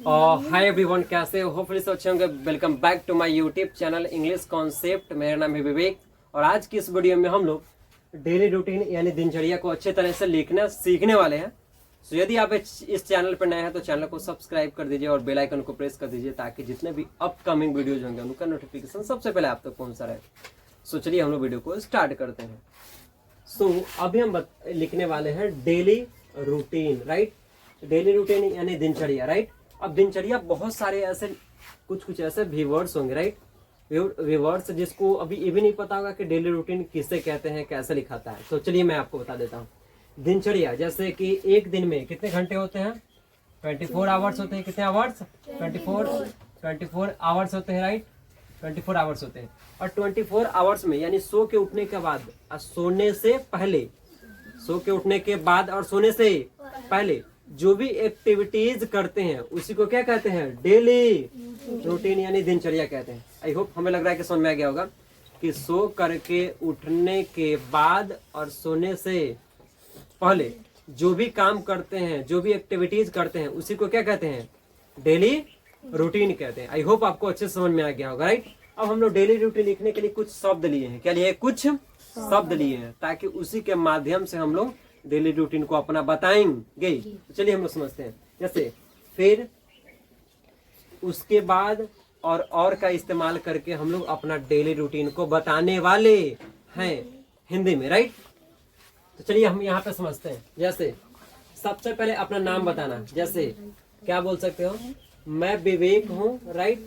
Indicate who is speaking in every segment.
Speaker 1: Hi everyone, कैसे हो? Hopefully सब अच्छे होंगे। Welcome back to my YouTube channel English concept. मेरा नाम है विवेक और आज की इस वीडियो में हम लोग डेली रूटीन यानी दिनचर्या को अच्छे तरह से लिखना सीखने वाले हैं। सो यदि आप इस चैनल पर नए हैं तो चैनल को सब्सक्राइब कर दीजिए और बेल आइकन को प्रेस कर दीजिए ताकि जितने भी अपकमिंग वीडियोज होंगे उनका नोटिफिकेशन सबसे पहले आप तक पहुंचता रहे। सो चलिए हम लोग वीडियो को स्टार्ट करते हैं। सो अभी हम लिखने वाले हैं daily routine, right. Daily routine यानी दिनचर्या, राइट। अब दिनचर्या बहुत सारे ऐसे कुछ ऐसे व्यूवर्स होंगे, राइट। व्यूवर्स जिसको अभी ये भी नहीं पता होगा कि डेली रूटीन किसे कहते हैं, कैसे लिखाता है। तो चलिए मैं आपको बता देता हूँ। दिनचर्या जैसे कि एक दिन में कितने घंटे होते हैं? 24 आवर्स होते हैं। कितने आवर्स? 24 आवर्स होते हैं, राइट। 24 आवर्स होते हैं। और 24 आवर्स में यानी सो के उठने के बाद और सोने से पहले, सो के उठने के बाद और सोने से पहले जो भी एक्टिविटीज करते हैं उसी को क्या कहते हैं? डेली रूटीन यानी दिनचर्या कहते हैं। आई होप हमें लग रहा है कि समझ में आ गया होगा कि सो करके उठने के बाद और सोने से पहले जो भी काम करते हैं, जो भी एक्टिविटीज करते हैं उसी को क्या कहते हैं? डेली रूटीन कहते हैं। आई होप आपको अच्छे से समझ में आ गया होगा, राइट। अब हम लोग डेली रूटीन लिखने के लिए कुछ शब्द लिए हैं। क्या लिए? कुछ शब्द लिए हैं ताकि उसी के माध्यम से हम लोग डेली रूटीन को अपना बताएंगे। तो चलिए हम लोग समझते हैं। जैसे फिर, उसके बाद और का इस्तेमाल करके हम लोग अपना डेली रूटीन को बताने वाले हैं हिंदी में, राइट। तो चलिए हम यहाँ पे समझते हैं। जैसे सबसे पहले अपना नाम बताना। जैसे क्या बोल सकते हो? मैं विवेक हूँ, राइट।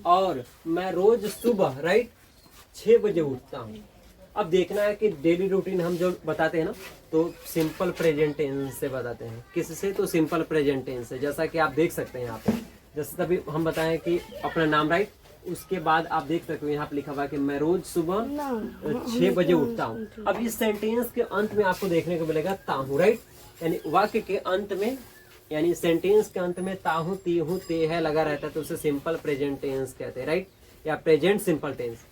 Speaker 1: और मैं रोज सुबह, राइट, 6 बजे उठता हूँ। अब देखना है कि डेली रूटीन हम जो बताते हैं ना तो सिंपल प्रेजेंट टेंस से बताते हैं। किससे? तो सिंपल प्रेजेंट टेंस से। जैसा कि आप देख सकते हैं यहाँ पे, जैसे तभी हम बताएं कि अपना नाम, राइट। उसके बाद आप देख सकते हो यहाँ पे लिखा हुआ है कि मैं रोज सुबह 6 बजे उठता हूँ। अब इस सेंटेंस के अंत में आपको देखने को मिलेगा ताहू, राइट। यानी वाक्य के अंत में यानी सेंटेंस के अंत में ताहू, ती हूँ, ते है लगा रहता है तो उसे सिंपल प्रेजेंट टेंस कहते हैं, राइट, या प्रेजेंट सिंपल टेंस।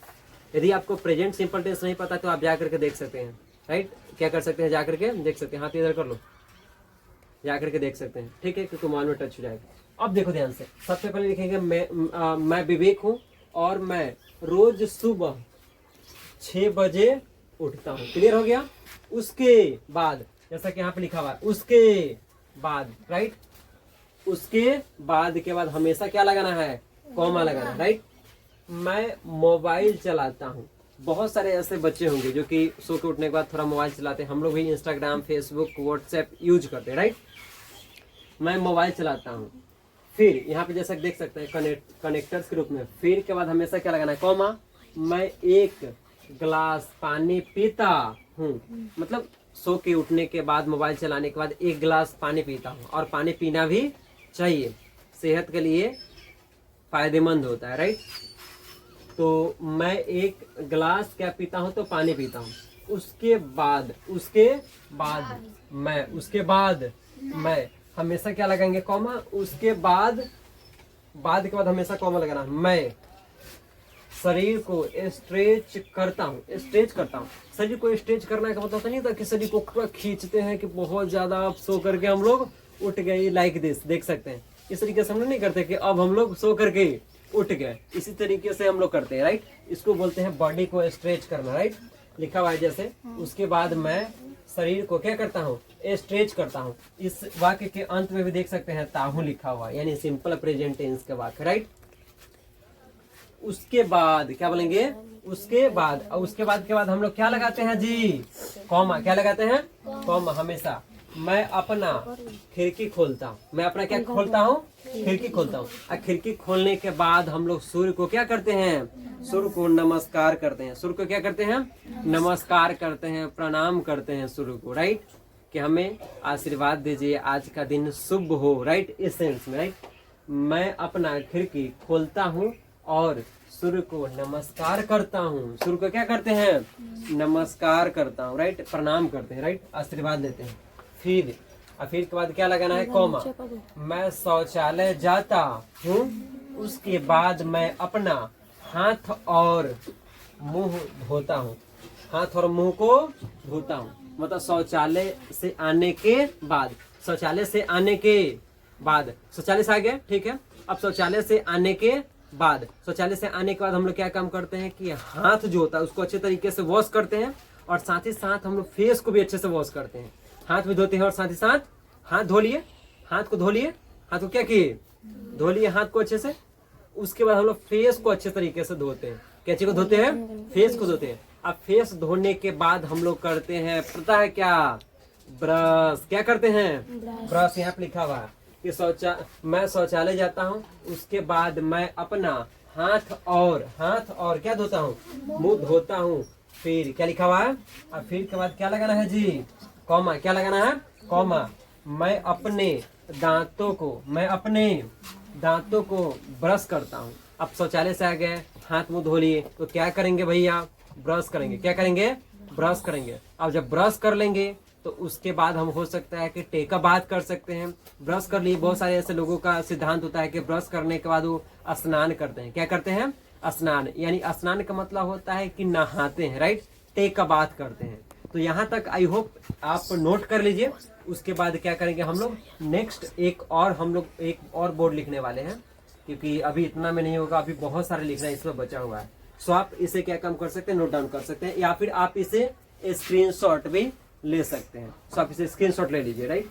Speaker 1: यदि आपको प्रेजेंट सिंपल टेंस नहीं पता तो आप जा करके देख सकते हैं, राइट। क्या कर सकते हैं? जा करके देख सकते हैं। हाथ इधर कर लो, जा करके देख सकते हैं, ठीक है, क्योंकि मान में टच हो जाएगा। अब देखो ध्यान से, सबसे पहले लिखेंगे मैं विवेक हूँ और मैं रोज सुबह 6 बजे उठता हूँ। क्लियर हो गया? उसके बाद, जैसा कि यहाँ पे लिखा हुआ है, उसके बाद, राइट। उसके बाद के बाद हमेशा क्या लगाना है? कॉमा लगाना है, राइट। मैं मोबाइल चलाता हूँ। बहुत सारे ऐसे बच्चे होंगे जो कि सो के उठने के बाद थोड़ा मोबाइल चलाते हैं। हम लोग भी इंस्टाग्राम, फेसबुक, व्हाट्सएप यूज करते हैं, राइट। मैं मोबाइल चलाता हूँ। फिर यहाँ पे जैसा देख सकते हैं कनेक्टर्स के रूप में फिर के बाद हमेशा क्या लगाना है? कॉमा। मैं 1 गिलास पानी पीता हूँ। मतलब सो के उठने के बाद, मोबाइल चलाने के बाद 1 गिलास पानी पीता हूँ। और पानी पीना भी चाहिए, सेहत के लिए फायदेमंद होता है, राइट। तो मैं 1 गिलास क्या पीता हूँ? तो पानी पीता हूँ। उसके बाद मैं हमेशा क्या लगाएंगे? कॉमा। उसके बाद के बाद हमेशा कॉमा लगाना। मैं शरीर को स्ट्रेच करता हूँ। शरीर को स्ट्रेच करने का मतलब तो नहीं था कि शरीर को पूरा खींचते हैं कि बहुत ज्यादा अब सो करके हम लोग उठ गए, लाइक दिस, देख सकते हैं। इस तरीके से हम लोग नहीं करते कि अब हम लोग सो करके उठ गए। इसी तरीके से हम लोग करते हैं, राइट। इसको बोलते हैं बॉडी को स्ट्रेच करना, राइट। लिखा हुआ है जैसे उसके बाद मैं शरीर को क्या करता हूँ? स्ट्रेच करता हूँ। इस वाक्य के अंत में भी देख सकते हैं ताहू लिखा हुआ, यानी सिंपल प्रेजेंट टेंस के वाक्य, राइट। उसके बाद क्या बोलेंगे? उसके बाद। और उसके बाद के बाद हम लोग क्या लगाते हैं जी? कॉमा। क्या लगाते हैं? कॉमा हमेशा। मैं अपना खिड़की खोलता हूँ। मैं अपना क्या खोलता हूँ? खिड़की खोलता हूँ। और खिड़की खोलने के बाद हम लोग सूर्य को क्या करते हैं? सूर्य को नमस्कार करते हैं। सूर्य को क्या करते हैं? नमस्कार करते हैं, प्रणाम करते हैं सूर्य को, राइट, कि हमें आशीर्वाद दीजिए, आज का दिन शुभ हो, राइट, इस सेंस में, राइट। मैं अपना खिड़की खोलता हूँ और सूर्य को नमस्कार करता हूँ। सूर्य को क्या करते हैं? नमस्कार करता हूँ, राइट, प्रणाम करते हैं, राइट, आशीर्वाद देते हैं। फिर के बाद क्या लगाना है? कॉमा। मैं शौचालय जाता हूँ। उसके बाद मैं अपना हाथ और मुंह धोता हूँ। हाथ और मुंह को धोता हूँ मतलब शौचालय से आने के बाद बाद शौचालय से आ गए, ठीक है। अब शौचालय से आने के बाद हम लोग क्या काम करते हैं कि हाथ जो होता है उसको अच्छे तरीके से वॉश करते हैं, और साथ ही साथ हम लोग फेस को भी अच्छे से वॉश करते हैं, हाथ भी धोते हैं, और साथ ही साथ हाथ धो लिए, हाथ को क्या किए, धो लिए हाथ को अच्छे से। उसके बाद हम लोग फेस को अच्छे तरीके से धोते हैं। क्या चीज को धोते हैं? फेस को धोते हैं। अब फेस धोने के बाद हम लोग करते हैं, पता है क्या, ब्रश। क्या करते हैं? ब्रश। यहाँ पे लिखा हुआ है कि मैं शौचालय जाता हूँ, उसके बाद मैं अपना हाथ और क्या धोता हूँ, मुंह धोता हूँ। फिर क्या लिखा हुआ है? अब फिर के बाद क्या लगाना है जी, कॉमा। क्या लगाना है? कॉमा। मैं अपने दांतों को ब्रश करता हूँ। अब शौचालय से आ गए, हाथ मुंह धो लिए, तो क्या करेंगे भैया? ब्रश करेंगे। क्या करेंगे? ब्रश करेंगे। अब जब ब्रश कर लेंगे तो उसके बाद हम हो सकता है कि टेका बात कर सकते हैं। ब्रश कर लिए, बहुत सारे ऐसे लोगों का सिद्धांत होता है कि ब्रश करने के बाद वो स्नान करते हैं। क्या करते हैं? स्नान। यानी स्नान का मतलब होता है कि नहाते हैं, राइट। टेक का बात करते हैं। तो यहाँ तक आई होप आप नोट कर लीजिए। उसके बाद क्या करेंगे हम लोग, नेक्स्ट एक और बोर्ड लिखने वाले हैं, क्योंकि अभी इतना में नहीं होगा, अभी बहुत सारे लिखना इसमें बचा हुआ है। सो आप इसे क्या काम कर सकते हैं, नोट डाउन कर सकते हैं, या फिर आप इसे स्क्रीनशॉट भी ले सकते हैं। सो आप इसे स्क्रीनशॉट ले लीजिए, राइट।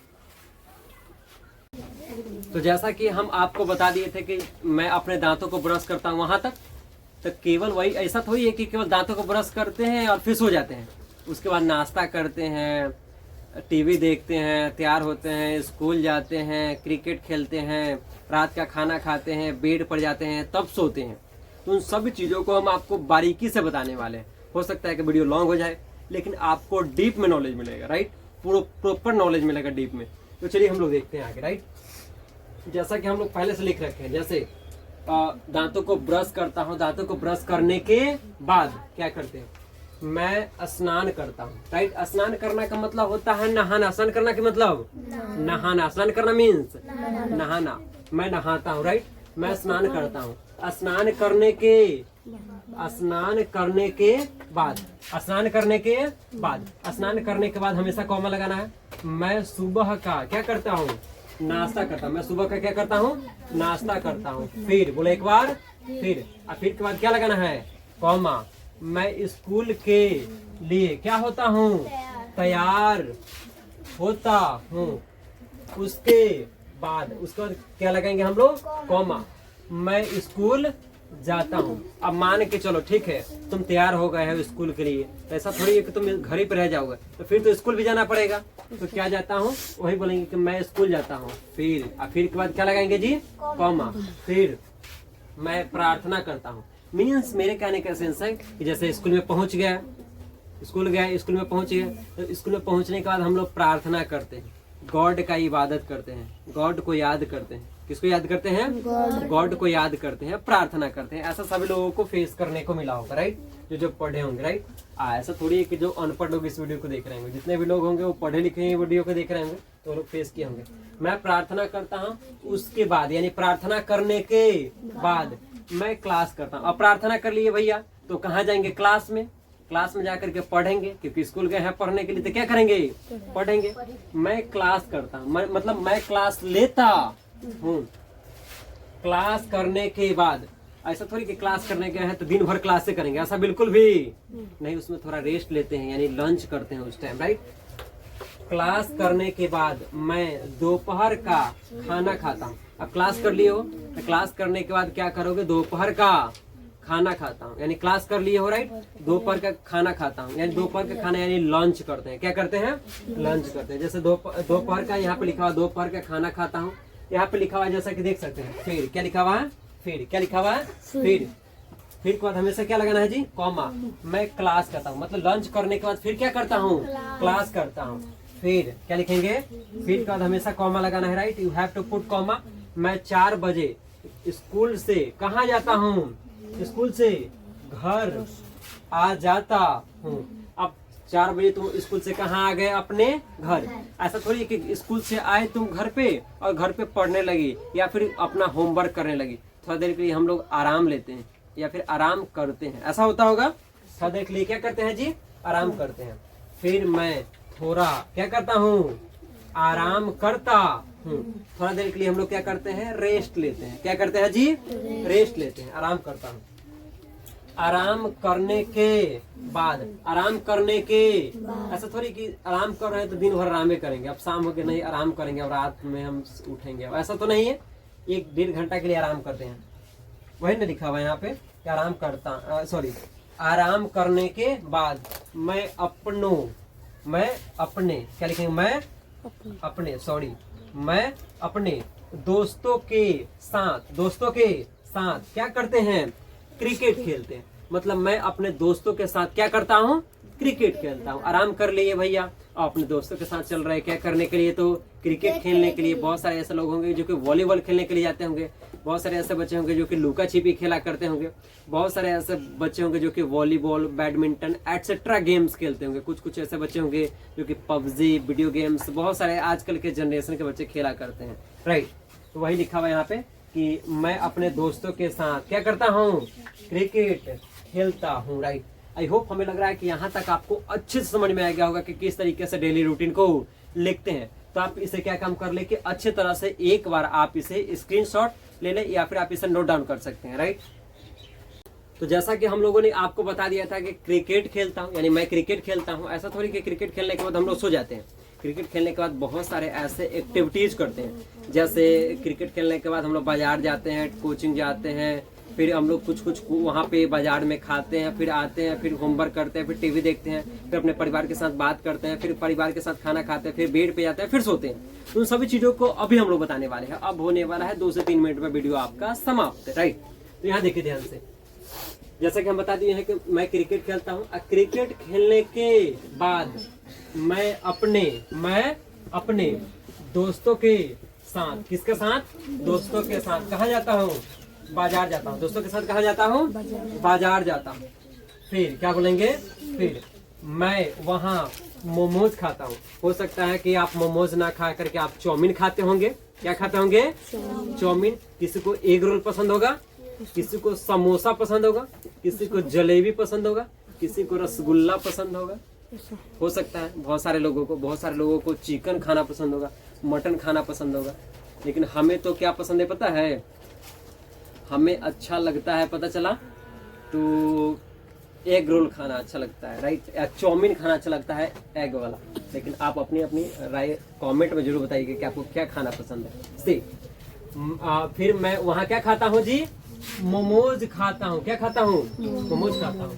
Speaker 1: तो जैसा कि हम आपको बता दिए थे कि मैं अपने दांतों को ब्रश करता हूँ, वहां तक तो केवल वही, ऐसा थोड़ी है कि केवल दांतों को ब्रश करते हैं और फिर सो जाते हैं। उसके बाद नाश्ता करते हैं, टीवी देखते हैं, तैयार होते हैं, स्कूल जाते हैं, क्रिकेट खेलते हैं, रात का खाना खाते हैं, बेड पर जाते हैं, तब सोते हैं। तो उन सभी चीज़ों को हम आपको बारीकी से बताने वाले हैं। हो सकता है कि वीडियो लॉन्ग हो जाए, लेकिन आपको डीप में नॉलेज मिलेगा, राइट। प्रॉपर नॉलेज मिलेगा डीप में। तो चलिए हम लोग देखते हैं आगे, राइट। जैसा कि हम लोग पहले से लिख रखे हैं, जैसे दांतों को ब्रश करता हूँ, दांतों को ब्रश करने के बाद क्या करते हैं, मैं स्नान करता हूँ, राइट। स्नान करना का मतलब होता है नहाना। स्नान करना का मतलब नहाना। स्नान करना मीन्स नहाना। मैं नहाता हूँ, राइट। मैं स्नान करता हूँ। स्नान करने के बाद हमेशा कॉमा लगाना है। मैं सुबह का क्या करता हूँ, नाश्ता करता हूँ। मैं सुबह का क्या करता हूँ, नाश्ता करता हूँ। फिर बोले एक बार, फिर के बाद क्या लगाना है, कॉमा। मैं स्कूल के लिए क्या होता हूँ, तैयार होता हूँ। उसके बाद क्या लगाएंगे हम लोग, कॉमा। मैं स्कूल जाता हूँ। अब मान के चलो, ठीक है, तुम तैयार हो गए हो स्कूल के लिए, तो ऐसा थोड़ी है कि तुम घर ही पे रह जाओगे, तो फिर तो स्कूल भी जाना पड़ेगा। तो क्या जाता हूँ, वही बोलेंगे कि मैं स्कूल जाता हूँ। फिर के बाद क्या लगाएंगे जी, कॉमा। फिर मैं प्रार्थना करता हूँ। मीन्स मेरे कहने का सेंस है कि जैसे स्कूल में पहुंच गए, तो स्कूल में पहुंचने के बाद हम लोग प्रार्थना करते हैं, गॉड का इबादत करते हैं, गॉड को याद करते हैं। किसको याद करते हैं, गॉड को याद करते हैं, प्रार्थना करते हैं। ऐसा सभी लोगों को फेस करने को मिला होगा, राइट, जो पढ़े होंगे, राइट। ऐसा थोड़ी है कि जो अनपढ़ लोग इस वीडियो को देख रहे होंगे, जितने भी लोग होंगे वो पढ़े लिखे वीडियो को देख रहे होंगे, तो वो लोग फेस किए होंगे। मैं प्रार्थना करता हूँ, उसके बाद यानी प्रार्थना करने के बाद मैं क्लास करता हूँ। अब प्रार्थना कर लिए भैया, तो कहाँ जाएंगे, क्लास में जाकर के पढ़ेंगे, क्योंकि स्कूल गए हैं पढ़ने के लिए, तो क्या करेंगे, पढ़ेंगे। मैं क्लास करता हूँ, मतलब मैं क्लास लेता हूँ। क्लास करने के बाद ऐसा थोड़ी कि क्लास करने गए हैं तो दिन भर क्लास से करेंगे, ऐसा बिल्कुल भी नहीं। उसमें थोड़ा रेस्ट लेते हैं, यानी लंच करते हैं उस टाइम, राइट। क्लास करने के बाद मैं दोपहर का खाना खाता हूँ। अब क्लास कर लिए हो, तो क्लास करने के बाद क्या करोगे, दोपहर का खाना खाता हूँ, यानी क्लास कर लिए हो, राइट। दोपहर का खाना खाता हूँ, यानी दोपहर का खाना यानी लंच करते हैं। क्या करते हैं, लंच करते हैं। जैसे दोपहर का यहाँ पे लिखा हुआ, दोपहर का खाना खाता हूँ, यहाँ पे लिखा हुआ है, जैसा कि देख सकते हैं। फिर क्या लिखा हुआ है, फिर के बाद हमेशा क्या लगाना है जी, कॉमा। मैं क्लास करता हूँ, मतलब लंच करने के बाद फिर क्या करता हूँ, क्लास करता हूँ। फिर क्या लिखेंगे, फिर के बाद हमेशा कॉमा लगाना है, right. You have to put comma. मैं 4 बजे स्कूल से कहाँ जाता हूँ, स्कूल से घर आ जाता हूँ। अब 4 बजे तुम स्कूल से कहाँ आ गए, अपने घर। ऐसा थोड़ी कि स्कूल से आए तुम घर पे और घर पे पढ़ने लगी या फिर अपना होमवर्क करने लगी। थोड़ा देर के लिए हम लोग आराम लेते हैं या फिर आराम करते हैं, ऐसा होता होगा। थोड़ा देर के लिए क्या करते हैं जी, आराम करते हैं। फिर मैं थोड़ा क्या करता हूँ, आराम करता हूँ। थोड़ा देर के लिए हम लोग क्या करते हैं, रेस्ट लेते हैं। क्या करते हैं जी, रेस्ट लेते हैं, आराम करता हूँ। आराम करने के बाद, आराम करने के, ऐसा थोड़ी कि आराम कर रहे हैं तो दिन भर आराम करेंगे, अब शाम हो के नहीं आराम करेंगे और रात में हम उठेंगे, ऐसा तो नहीं है। 1-1.5 घंटा के लिए आराम करते हैं, वही ना लिखा हुआ है यहाँ पे कि आराम करता, सॉरी, आराम करने के बाद मैं अपने क्या लिखेंगे, मैं अपने दोस्तों के साथ क्या करते हैं, क्रिकेट खेलते हैं। मतलब मैं अपने दोस्तों के साथ क्या करता हूँ, क्रिकेट खेलता हूँ। आराम कर लिए भैया, अपने दोस्तों के साथ चल रहे हैं क्या करने के लिए, तो क्रिकेट खेलने के लिए। बहुत सारे ऐसे लोग होंगे जो कि वॉलीबॉल खेलने के लिए जाते होंगे, बहुत सारे ऐसे बच्चे होंगे जो कि लुका छिपी खेला करते होंगे, बहुत सारे ऐसे बच्चे होंगे जो कि वॉलीबॉल, बैडमिंटन एटसेट्रा गेम्स खेलते होंगे। कुछ ऐसे बच्चे होंगे जो कि पबजी, वीडियो गेम्स, बहुत सारे आजकल के जनरेशन के बच्चे खेला करते हैं, राइट। तो वही लिखा हुआ है यहाँ पे कि मैं अपने दोस्तों के साथ क्या करता हूँ, क्रिकेट खेलता हूँ, राइट। आई होप हमें लग रहा है कि यहाँ तक आपको अच्छे से समझ में आ गया होगा कि किस तरीके से डेली रूटीन को लिखते हैं। तो आप इसे क्या काम कर ले कि अच्छे तरह से एक बार आप इसे स्क्रीनशॉट ले लें या फिर आप इसे नोट डाउन कर सकते हैं, राइट। तो जैसा कि हम लोगों ने आपको बता दिया था कि क्रिकेट खेलता हूँ, यानी मैं क्रिकेट खेलता हूँ, ऐसा थोड़ी कि क्रिकेट खेलने के बाद हम लोग सो जाते हैं। क्रिकेट खेलने के बाद बहुत सारे ऐसे एक्टिविटीज करते हैं, जैसे क्रिकेट खेलने के बाद हम लोग बाजार जाते हैं, कोचिंग जाते हैं, फिर हम लोग कुछ वहाँ पे बाजार में खाते हैं, फिर आते हैं, फिर होमवर्क करते हैं, फिर टीवी देखते हैं, फिर अपने परिवार के साथ बात करते हैं, फिर परिवार के साथ खाना खाते हैं, फिर बेड पे जाते हैं, फिर सोते हैं। तो उन सभी चीजों को अभी हम लोग बताने वाले हैं। अब होने वाला है 2 से 3 मिनट में वीडियो आपका समाप्त, राइट। तो यहाँ देखिए ध्यान से, जैसा कि हम बता दिए हैं कि मैं क्रिकेट खेलता हूँ। क्रिकेट खेलने के बाद मैं अपने दोस्तों के साथ, किसके साथ, दोस्तों के साथ कहाँ जाता हूँ, बाजार जाता हूँ। दोस्तों के साथ कहाँ जाता हूँ, बाजार जाता हूँ। फिर क्या बोलेंगे, फिर मैं वहाँ मोमोज खाता हूँ। हो सकता है कि आप मोमोज ना खा करके आप चाउमीन खाते होंगे। क्या खाते होंगे, चाउमीन। किसी को एग रोल पसंद होगा, किसी को समोसा पसंद होगा, किसी को जलेबी पसंद होगा, किसी को रसगुल्ला पसंद होगा। हो सकता है बहुत सारे लोगों को चिकन खाना पसंद होगा, मटन खाना पसंद होगा। लेकिन हमें तो क्या पसंद है पता है, हमें अच्छा लगता है, पता चला तो एग रोल खाना अच्छा लगता है, राइट, या चाउमीन खाना अच्छा लगता है एग वाला। लेकिन आप अपनी राय कमेंट में जरूर बताइए कि आपको क्या खाना पसंद है। फिर मैं वहाँ क्या खाता हूँ जी, मोमोज खाता हूँ। क्या खाता हूँ, मोमोज खाता हूँ।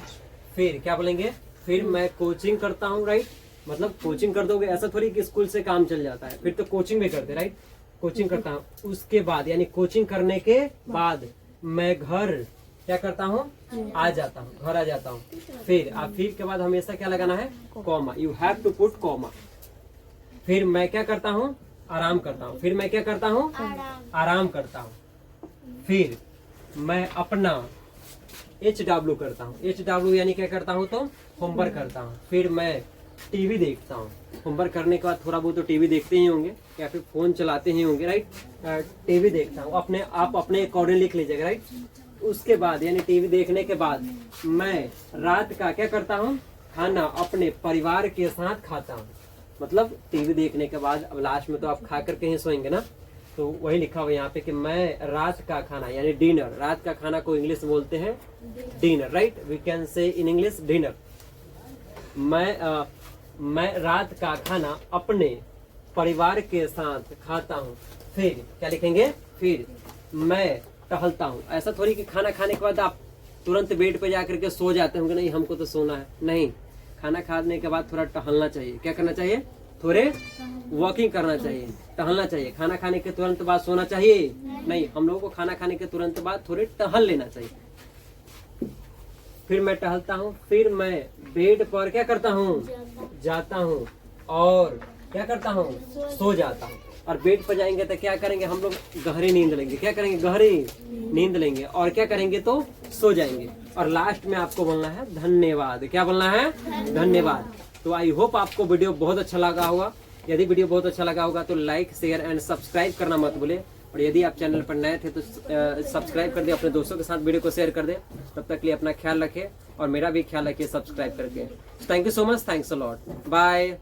Speaker 1: फिर क्या बोलेंगे, फिर मैं कोचिंग करता हूँ, राइट। मतलब कोचिंग कर दोगे ऐसा थोड़ी कि स्कूल से काम चल जाता है, फिर तो कोचिंग भी करते, राइट। कोचिंग करता हूँ, उसके बाद यानी कोचिंग करने के बाद मैं घर क्या करता हूँ, आ जाता हूँ, घर आ जाता हूँ। फिर के बाद हमेशा क्या लगाना है, comma, you have to put comma. फिर मैं क्या करता हूँ, आराम करता हूँ। फिर मैं क्या करता हूँ, आराम करता हूँ। फिर मैं अपना HW करता हूँ। HW यानी क्या करता हूँ, तो होमवर्क करता हूँ। फिर मैं टीवी देखता हूँ। होमवर्क करने के बाद थोड़ा बहुत तो टीवी देखते ही होंगे या फिर फोन चलाते ही होंगे, राइट। टीवी देखता हूँ, आप अपने अकॉर्डिंग लिख लीजिएगा, राइट। उसके बाद यानी टीवी देखने के बाद मैं रात का क्या करता हूँ, खाना अपने परिवार के साथ खाता हूँ। मतलब टीवी देखने के बाद अब लास्ट में तो आप खा कर कहीं सोएंगे ना, तो वही लिखा हुआ यहाँ पे कि मैं रात का खाना यानी डिनर, रात का खाना को इंग्लिश में बोलते हैं dinner, right. We can say in English dinner. मैं रात का खाना अपने परिवार के साथ खाता हूँ। फिर क्या लिखेंगे, फिर मैं टहलता हूँ। ऐसा थोड़ी कि खाना खाने के बाद आप तुरंत बेड पे जाकर के सो जाते होंगे, नहीं हमको तो सोना है, नहीं। खाना खाने के बाद थोड़ा टहलना चाहिए। क्या करना चाहिए, थोड़े वॉकिंग करना चाहिए, टहलना चाहिए। खाना खाने के तुरंत बाद सोना चाहिए, नहीं। हम लोगों को खाना खाने के तुरंत बाद थोड़े टहल लेना चाहिए। फिर मैं टहलता हूँ, फिर मैं बेड पर क्या करता हूँ, जाता हूँ और क्या करता हूँ, सो जाता हूँ। और बेड पर जाएंगे तो क्या करेंगे, हम लोग गहरी नींद लेंगे। क्या करेंगे, गहरी नींद लेंगे और क्या करेंगे, तो सो जाएंगे। और लास्ट में आपको बोलना है धन्यवाद। क्या बोलना है, धन्यवाद। तो आई होप आपको वीडियो बहुत अच्छा लगा होगा। यदि वीडियो बहुत अच्छा लगा होगा तो लाइक, शेयर एंड सब्सक्राइब करना मत भूले। और यदि आप चैनल पर नए थे तो सब्सक्राइब कर दे, अपने दोस्तों के साथ वीडियो को शेयर कर दे। तब तक के लिए अपना ख्याल रखें और मेरा भी ख्याल रखिए सब्सक्राइब करके। Thank you so much, thanks a lot, bye.